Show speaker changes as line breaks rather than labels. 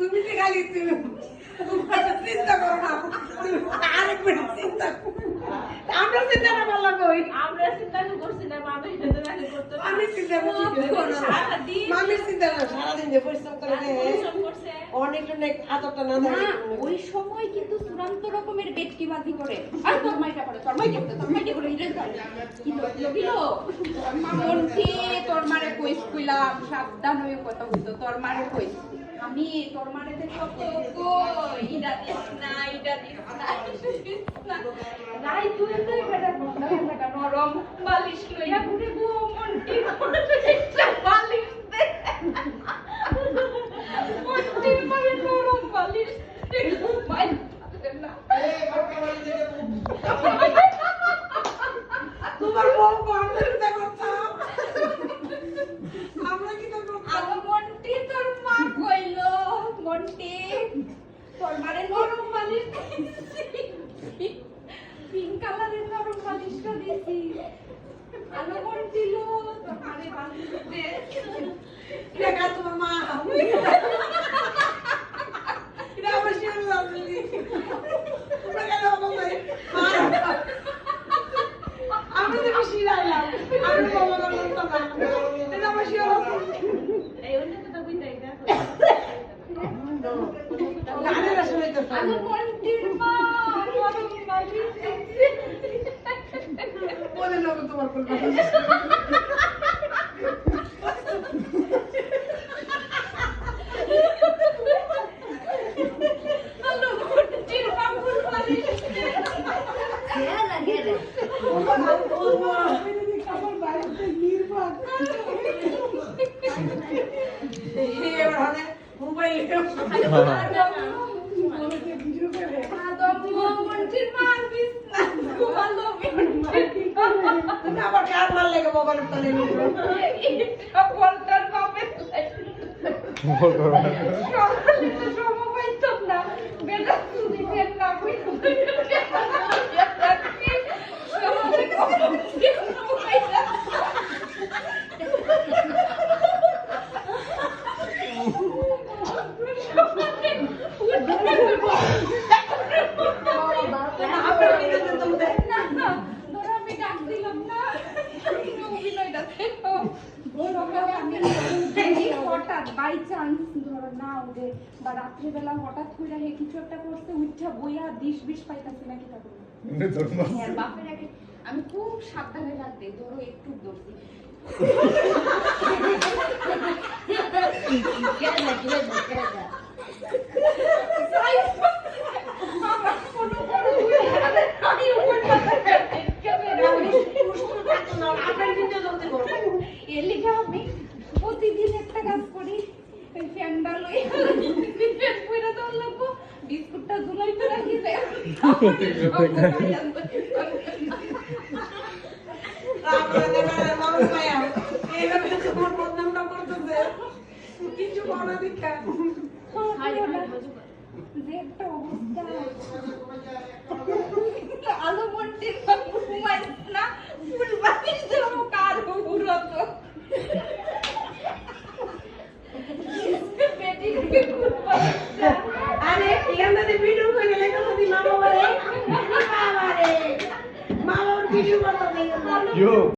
তুমি যে খালি তোমার চিন্তা করো না, আরেক মিনিট চিন্তা আমরা চিন্তা না করলাম কই
আমরা চিন্তা করছি না, মামি হেঁটে রাখি করতে
আমি চিন্তা করছি মামির চিন্তা না, সারাদিন যে পরিশ্রম করে অনেক অনেক আদরটা না
না ওই সময় কিন্তু চূড়ান্ত রকমের বেটকিবাজি করে আর তোর মাইটা করে তোর মাইটা করে হিরে যায় কিলো মামনটি তোর মারে কইস কইলাম সাবধান হয়ে কথা হইতো তোর মারে কইস আমি তোর মারে দেখো তো ইডা দিস না রাই তুই তো বেটা নরম বালিশ লইয়া ঘুরে গো মনটি একটা বালিশ দে মনটি মানে নরম বালিশ দে মাই না
তোমার বউ আমরা চিন্তা করতাম আমরা কি তো
আগো মনটি তোর মা কইলো মনটি তোর মারে নরম বালিশ পিঙ্ক কালারের নরম বালিশটা দিছি আলো মনটি লো তোর মারে বালিশ দে
দেখা তোমার মা এটা আমার শিওর লাগলি তোমরা কেন বলবে মা আমি তো বেশি লাইলাম আমি বলবো না এটা আমার শিওর
এই অন্য তো কইতাই দেখো
গানের আসলে তো
আলো মনটির মা নরম বালিশ দিছি
বলে লোক তোমার কোন কথা
আলো মনটির মা ফুল বালিশ দে
আমার বাড়িতে নির্বাক এবার হবে মোবাইল আবার কার মার লেগে মোবাইল তলে
বাই চান্স ধরো না ওঠে বা রাত্রিবেলা হঠাৎ করে কিছু একটা করতে উঠা বইয়া বিষ পাইতাছি না কি থাকবে হ্যাঁ বাপের আগে আমি খুব সাবধানে রাখতে ধরো একটু দৌড়ছি এর লিখে আমি প্রতিদিন একটা কাজ করি ফ্যানটা লই ফ্যান পয়রা দাও লাগবো বিস্কুটটা ঝুলাইতে রাখি দেয়
কিছু বলা দীক্ষা
যে একটা অবস্থা আলো মন্দির ঘুমাইস না ফুল বাতিস দেবো কার হোক